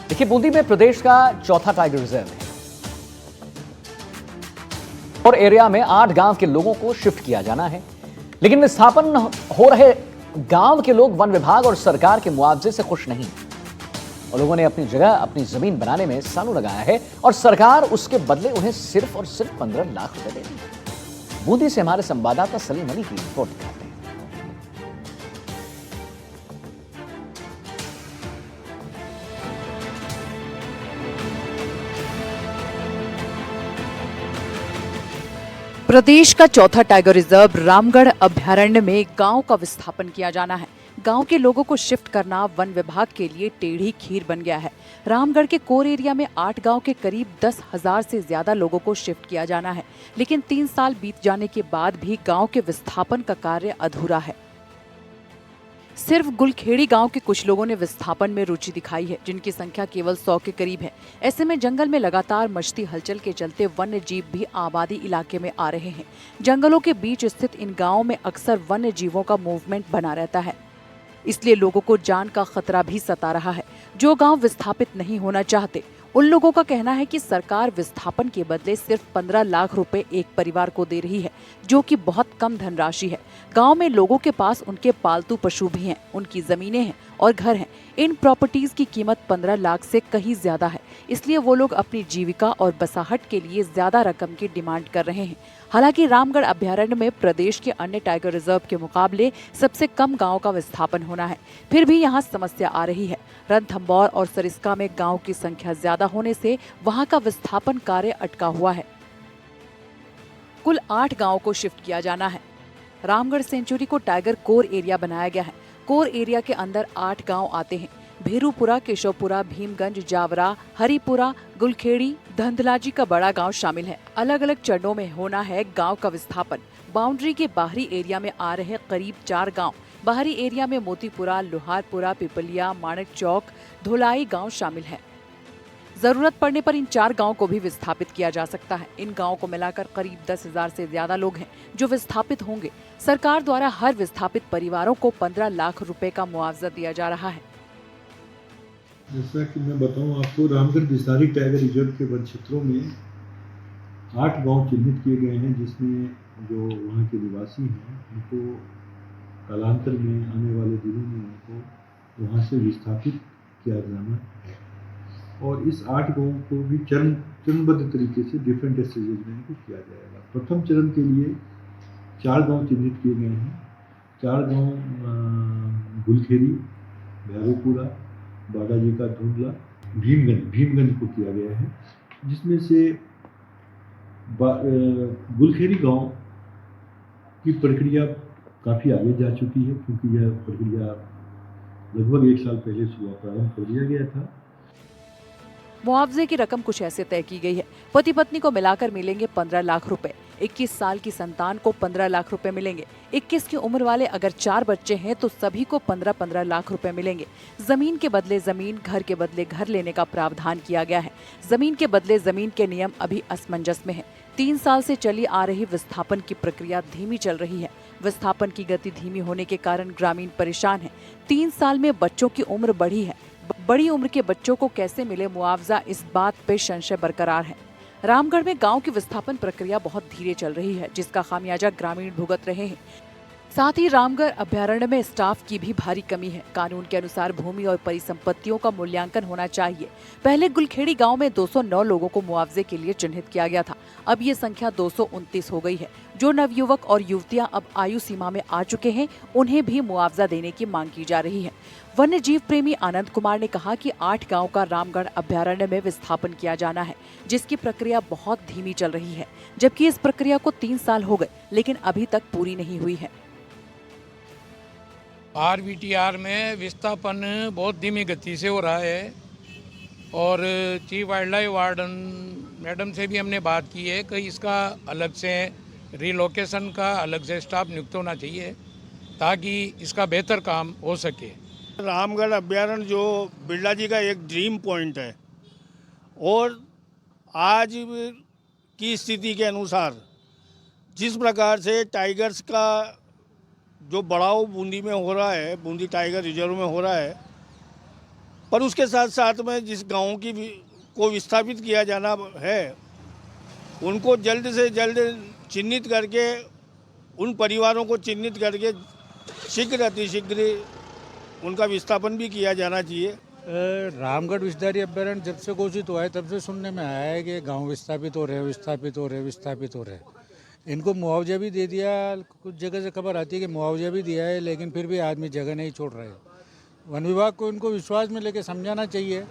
देखिए, बूंदी में प्रदेश का चौथा टाइगर रिजर्व है और एरिया में 8 गांव के लोगों को शिफ्ट किया जाना है। लेकिन विस्थापन हो रहे गांव के लोग वन विभाग और सरकार के मुआवजे से खुश नहीं और लोगों ने अपनी जगह, अपनी जमीन बनाने में सानू लगाया है और सरकार उसके बदले उन्हें सिर्फ और सिर्फ 15 लाख रुपए दे रही है। बूंदी से हमारे संवाददाता सलीम अली की रिपोर्ट दिखाते हैं। प्रदेश का चौथा टाइगर रिजर्व रामगढ़ अभयारण्य में गांव का विस्थापन किया जाना है। गांव के लोगों को शिफ्ट करना वन विभाग के लिए टेढ़ी खीर बन गया है। रामगढ़ के कोर एरिया में 8 गांव के करीब 10,000 से ज्यादा लोगों को शिफ्ट किया जाना है, लेकिन 3 साल बीत जाने के बाद भी गांव के विस्थापन का कार्य अधूरा है। सिर्फ गुलखेड़ी गांव के कुछ लोगों ने विस्थापन में रुचि दिखाई है, जिनकी संख्या केवल 100 के करीब है। ऐसे में जंगल में लगातार मचती हलचल के चलते वन्य जीव भी आबादी इलाके में आ रहे हैं। जंगलों के बीच स्थित इन गांवों में अक्सर वन्य जीवों का मूवमेंट बना रहता है, इसलिए लोगों को जान का खतरा भी सता रहा है। जो गांव विस्थापित नहीं होना चाहते, उन लोगों का कहना है कि सरकार विस्थापन के बदले सिर्फ 15 लाख रुपए एक परिवार को दे रही है, जो कि बहुत कम धनराशि है। गांव में लोगों के पास उनके पालतू पशु भी हैं, उनकी जमीनें हैं और घर हैं। इन प्रॉपर्टीज की कीमत 15 लाख से कहीं ज्यादा है, इसलिए वो लोग अपनी जीविका और बसाहट के लिए ज्यादा रकम की डिमांड कर रहे हैं। हालांकि रामगढ़ अभयारण्य में प्रदेश के अन्य टाइगर रिजर्व के मुकाबले सबसे कम गाँव का विस्थापन होना है, फिर भी यहाँ समस्या आ रही है। रणथंभौर और सरिस्का में गाँव की संख्या ज्यादा होने से वहाँ का विस्थापन कार्य अटका हुआ है। कुल 8 गाँव को शिफ्ट किया जाना है। रामगढ़ सेंचुरी को टाइगर कोर एरिया बनाया गया है। कोर एरिया के अंदर 8 गांव आते हैं। भेरूपुरा, केशवपुरा, भीमगंज, जावरा, हरिपुरा, गुलखेड़ी, धंधलाजी का बड़ा गांव शामिल है। अलग अलग चरणों में होना है गांव का विस्थापन। बाउंड्री के बाहरी एरिया में आ रहे करीब 4 गांव। बाहरी एरिया में मोतीपुरा, लोहारपुरा, पिपलिया, माणक चौक, धोलाई गांव शामिल है। जरूरत पड़ने पर इन 4 गांवों को भी विस्थापित किया जा सकता है। इन गांवों को मिलाकर करीब 10,000 से ज्यादा लोग हैं जो विस्थापित होंगे। सरकार द्वारा हर विस्थापित परिवारों को 15 लाख रुपए का मुआवजा दिया जा रहा है। जैसा कि मैं बताऊं आपको, रामगढ़ बिसारी टाइगर रिजर्व के वन क्षेत्रों में 8 गांव चिन्हित किए गए हैं, जिसमें जो वहाँ के निवासी हैं उनको कालांतर में आने वाले दिनों में उनको वहाँ से विस्थापित किया जाना है और इस 8 गाँव को भी चरणबद्ध तरीके से डिफरेंट स्टेजेस में इनको किया जाएगा। प्रथम चरण के लिए 4 गाँव चिन्हित किए गए हैं। 4 गाँव गुलखेड़ी, भैरूपुरा, बालाजी का धुंधला, भीमगंज को किया गया है, जिसमें से गुलखेड़ी गांव की प्रक्रिया काफ़ी आगे जा चुकी है, क्योंकि यह प्रक्रिया लगभग 1 साल पहले प्रारंभ कर दिया गया था। मुआवजे की रकम कुछ ऐसे तय की गई है। पति पत्नी को मिलाकर मिलेंगे 15 लाख रुपए। 21 साल की संतान को 15 लाख रुपए मिलेंगे। 21 की उम्र वाले अगर 4 बच्चे हैं तो सभी को 15-15 लाख रुपए मिलेंगे। जमीन के बदले जमीन, घर के बदले घर लेने का प्रावधान किया गया है। जमीन के बदले जमीन के नियम अभी असमंजस में है। 3 साल से चली आ रही विस्थापन की प्रक्रिया धीमी चल रही है। विस्थापन की गति धीमी होने के कारण ग्रामीण परेशान है। 3 साल में बच्चों की उम्र बढ़ी है। बड़ी उम्र के बच्चों को कैसे मिले मुआवजा, इस बात पे संशय बरकरार है। रामगढ़ में गांव की विस्थापन प्रक्रिया बहुत धीरे चल रही है, जिसका खामियाजा ग्रामीण भुगत रहे हैं। साथ ही रामगढ़ अभयारण्य में स्टाफ की भी भारी कमी है। कानून के अनुसार भूमि और परिसंपत्तियों का मूल्यांकन होना चाहिए। पहले गुलखेड़ी गांव में 209 लोगों को मुआवजे के लिए चिन्हित किया गया था, अब ये संख्या 229 हो गई है। जो नवयुवक और युवतियां अब आयु सीमा में आ चुके हैं, उन्हें भी मुआवजा देने की मांग की जा रही है। वन्य जीव प्रेमी आनंद कुमार ने कहा कि 8 गाँव का रामगढ़ अभयारण्य में विस्थापन किया जाना है, जिसकी प्रक्रिया बहुत धीमी चल रही है, जबकि इस प्रक्रिया को 3 साल हो गए, लेकिन अभी तक पूरी नहीं हुई है। RVTR में विस्थापन बहुत धीमी गति से हो रहा है और chief wild life warden madam से भी हमने बात की है कि इसका अलग से रिलोकेशन का अलग से स्टाफ नियुक्त होना चाहिए ताकि इसका बेहतर काम हो सके। रामगढ़ अभयारण्य जो बिरला जी का एक ड्रीम पॉइंट है और आज की स्थिति के अनुसार जिस प्रकार से टाइगर्स का जो बढ़ाव बूंदी में हो रहा है, बूंदी टाइगर रिजर्व में हो रहा है, पर उसके साथ साथ में जिस गांव की को विस्थापित किया जाना है, उनको जल्द से जल्द चिन्हित करके, उन परिवारों को चिन्हित करके शीघ्र अतिशीघ्र उनका विस्थापन भी किया जाना चाहिए। रामगढ़ विषधारी अभ्यारण्य जब से घोषित हुआ है तब से सुनने में आया है कि गांव विस्थापित हो रहे हैं। इनको मुआवजा भी दे दिया, कुछ जगह से खबर आती है कि मुआवजा भी दिया है, लेकिन फिर भी आदमी जगह नहीं छोड़ रहे। वन विभाग को इनको विश्वास में लेकर समझाना चाहिए।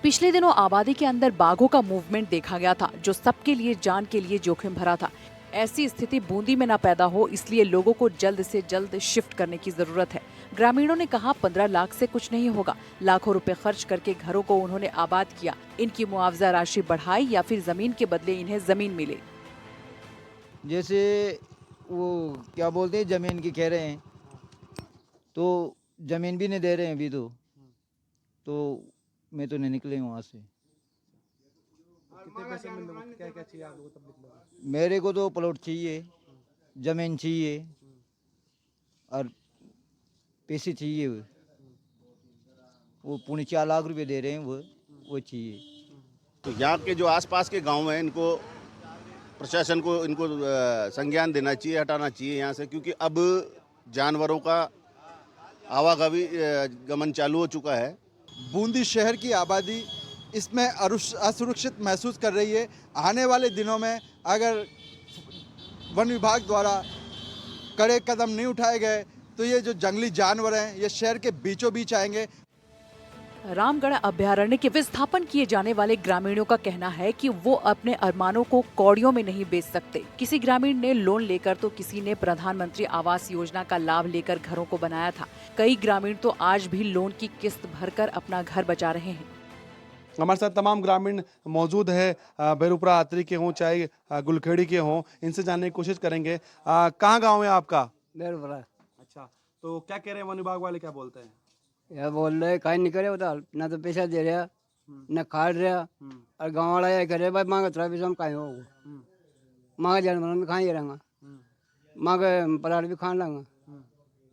पिछले दिनों आबादी के अंदर बाघों का मूवमेंट देखा गया था, जो सबके लिए जान के लिए जोखिम भरा था। ऐसी स्थिति बूंदी में न पैदा हो, इसलिए लोगों को जल्द से जल्द शिफ्ट करने की जरूरत है। ग्रामीणों ने कहा 15 लाख से कुछ नहीं होगा। लाखों रुपए खर्च करके घरों को उन्होंने आबाद किया। इनकी मुआवजा राशि बढ़ाई या फिर जमीन के बदले इन्हें जमीन मिले। जैसे वो क्या बोलते हैं, जमीन की कह रहे हैं, तो जमीन भी नहीं दे रहे हैं अभी तो मैं तो नहीं निकले वहाँ से। कितने पैसे मिल रहे, क्या क्या चाहिए आप लोगों को तब निकलोगे? मेरे को तो प्लॉट चाहिए, जमीन चाहिए और पैसे चाहिए। वो 4.5 लाख रुपए दे रहे हैं, वो चाहिए। तो यहाँ के जो आसपास के गांव हैं, इनको प्रशासन को इनको संज्ञान देना चाहिए, हटाना चाहिए यहाँ से, क्योंकि अब जानवरों का आवागमन गमन चालू हो चुका है। बूंदी शहर की आबादी इसमें असुरक्षित महसूस कर रही है। आने वाले दिनों में अगर वन विभाग द्वारा कड़े कदम नहीं उठाए गए तो ये जो जंगली जानवर हैं ये शहर के बीचों बीच आएंगे। रामगढ़ अभ्यारण्य के विस्थापन किए जाने वाले ग्रामीणों का कहना है कि वो अपने अरमानों को कौड़ियों में नहीं बेच सकते। किसी ग्रामीण ने लोन लेकर तो किसी ने प्रधानमंत्री आवास योजना का लाभ लेकर घरों को बनाया था। कई ग्रामीण तो आज भी लोन की किस्त भरकर अपना घर बचा रहे हैं। हमारे साथ तमाम ग्रामीण मौजूद है, बेरुपुरा आतरी के हों चाहे गुलखेड़ी के हों, इनसे जानने की कोशिश करेंगे। कहाँ गाँव है आपका? बेरुपुरा। अच्छा, तो क्या कह रहे हैं वन विभाग वाले, क्या बोलते हैं? यह बोल रहे कहीं नहीं करे उधर, ना तो पैसा दे रहा न खाड़ रहा, और गाँव वाला यह करे भाई मांगे थोड़ा पैसा हम कहीं हो मांगे जानवर में कहाँ ही रहूँगा, मांगे पलाट भी खान लाऊंगा,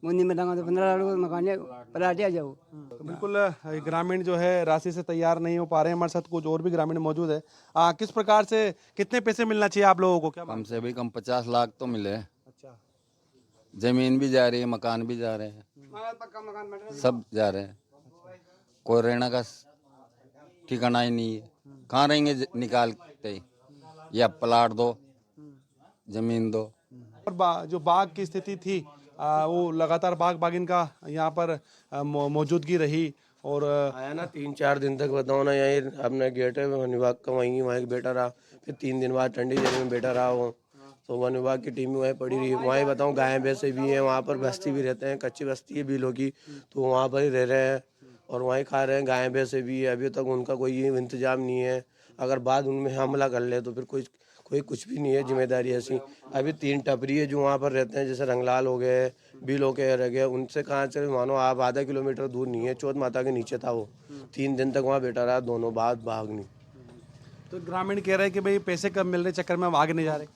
मुंदी में दूंगा तो 15 लाख मकान पलाट आ जाओ। तो बिल्कुल ग्रामीण जो है राशि से तैयार नहीं हो पा रहे हैं। हमारे साथ कुछ और भी ग्रामीण मौजूद है। किस प्रकार से, कितने पैसे मिलना चाहिए आप लोगों को? क्या कम से भी कम 50 लाख तो मिले। अच्छा, जमीन भी जा रही है, मकान भी जा रहे हैं, सब जा रहे हैं। कोई रहने का ठिकाना ही नहीं है। कहाँ रहेंगे निकालते ही, या प्लाट दो, जमीन दो। और जो बाघ की स्थिति थी वो लगातार बाघिन का यहाँ पर मौजूदगी रही और आया ना 3-4 दिन तक, बताओ ना, यहीं अपने गेट है वन विभाग का, वहीं बैठा रहा। फिर 3 दिन बाद ठंडी जगह में बैठा रहा वो, तो वन विभाग की टीम वहीं पड़ी रही। वहीं बताऊँ गायें भैंसे भी हैं, वहाँ पर बस्ती भी रहते हैं, कच्ची बस्ती है बिलों की, तो वहाँ पर ही रह रहे हैं और वहीं खा रहे हैं। गायें भैंसे भी है, अभी तक उनका कोई इंतजाम नहीं है। अगर बाद उनमें हमला कर ले तो फिर कोई कुछ भी नहीं है जिम्मेदारी ऐसी। अभी 3 टपरी है जो वहाँ पर रहते हैं, जैसे रंगलाल हो गए, बिलो के रह गए, उनसे कहाँ से मानो आप आधा किलोमीटर दूर नहीं है, चौथ माता के नीचे था वो। 3 दिन तक वहाँ बैठा रहा, दोनों बात भाग नहीं। तो ग्रामीण कह रहे हैं कि भाई पैसे कम मिल रहे चक्कर में हम आगे नहीं जा रहे।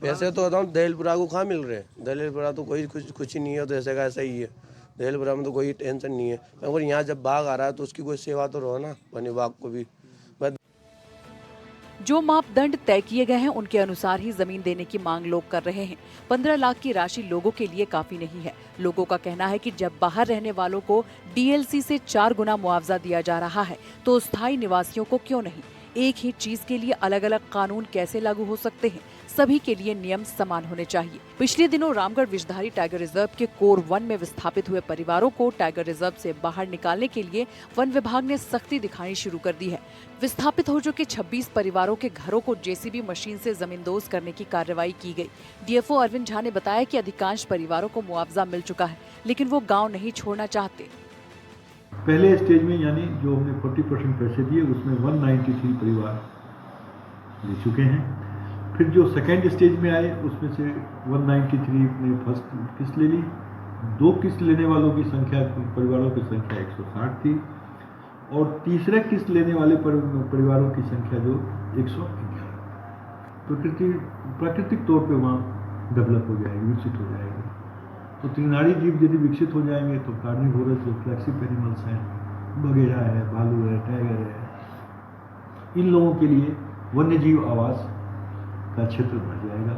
पैसे तो बताऊँ दहलपुरा को कहाँ मिल रहे हैं? दहलपुरा तो कोई कुछ ही नहीं है, तो ऐसे का ऐसा ही है। दहलपुरा में तो कोई टेंशन नहीं है, मगर यहाँ जब बाघ आ रहा है तो उसकी कोई सेवा तो रहो ना, वन विभाग को भी। जो मापदंड तय किए गए हैं उनके अनुसार ही जमीन देने की मांग लोग कर रहे हैं। 15 लाख की राशि लोगों के लिए काफी नहीं है। लोगों का कहना है कि जब बाहर रहने वालों को डीएलसी से 4 गुना मुआवजा दिया जा रहा है तो स्थायी निवासियों को क्यों नहीं? एक ही चीज के लिए अलग अलग कानून कैसे लागू हो सकते हैं? सभी के लिए नियम समान होने चाहिए। पिछले दिनों रामगढ़ विषधारी टाइगर रिजर्व के कोर 1 में विस्थापित हुए परिवारों को टाइगर रिजर्व से बाहर निकालने के लिए वन विभाग ने सख्ती दिखानी शुरू कर दी है। विस्थापित हो चुके 26 परिवारों के घरों को जेसीबी मशीन से जमींदोज करने की कार्रवाई की गई। डीएफओ अरविंद झा ने बताया कि अधिकांश परिवारों को मुआवजा मिल चुका है, लेकिन वो गाँव नहीं छोड़ना चाहते। पहले स्टेज में यानी जो हमने 40% पैसे दिए उसमें 193 परिवार ले चुके हैं। फिर जो सेकेंड स्टेज में आए उसमें से 193 ने फर्स्ट किस्त ले ली। 2 किस्त लेने वालों की संख्या, परिवारों की संख्या 160 थी और तीसरे किस्त लेने वाले परिवारों की संख्या जो 111। प्राकृतिक तौर पे वहाँ डेवलप हो जाएगी, विकसित हो जाएगी। तो तृणारी जीव यदि विकसित हो जाएंगे तो कार्निवोरस जो फ्लैक्सिप एनिमल्स हैं, बगेड़ा है, भालू है, टाइगर है, इन लोगों के लिए वन्य जीव आवास का क्षेत्र बढ़ जाएगा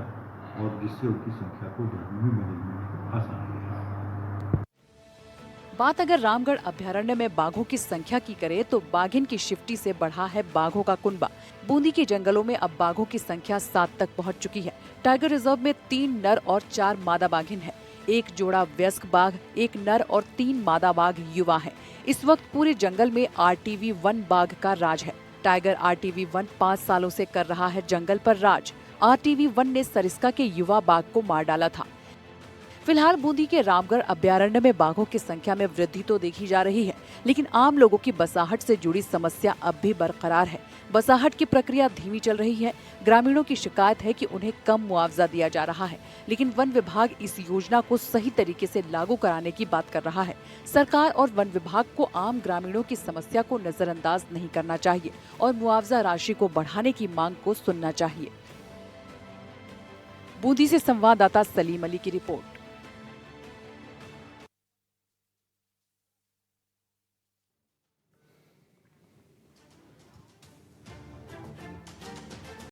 और जिससे उनकी संख्या को बढ़ने में मैनेजमेंट को आसान रहेगा। बात अगर रामगढ़ अभ्यारण्य में बाघों की संख्या की करें तो बाघिन की शिफ्टी से बढ़ा है बाघों का कुनबा। बूंदी के जंगलों में अब बाघों की संख्या 7 तक पहुंच चुकी है। टाइगर रिजर्व में 3 नर और 4 मादा बाघिन है। 1 जोड़ा वयस्क बाघ, 1 नर और 3 मादा बाघ युवा है। इस वक्त पूरे जंगल में RTV 1 बाघ का राज है। टाइगर RTV 1 5 सालों से कर रहा है जंगल पर राज। RTV 1 ने सरिस्का के युवा बाघ को मार डाला था। फिलहाल बूंदी के रामगढ़ अभ्यारण्य में बाघों की संख्या में वृद्धि तो देखी जा रही है, लेकिन आम लोगों की बसाहट से जुड़ी समस्या अब भी बरकरार है। बसाहट की प्रक्रिया धीमी चल रही है। ग्रामीणों की शिकायत है कि उन्हें कम मुआवजा दिया जा रहा है, लेकिन वन विभाग इस योजना को सही तरीके से लागू कराने की बात कर रहा है। सरकार और वन विभाग को आम ग्रामीणों की समस्या को नजरअंदाज नहीं करना चाहिए और मुआवजा राशि को बढ़ाने की मांग को सुनना चाहिए। बूंदी से संवाददाता सलीम अली की रिपोर्ट।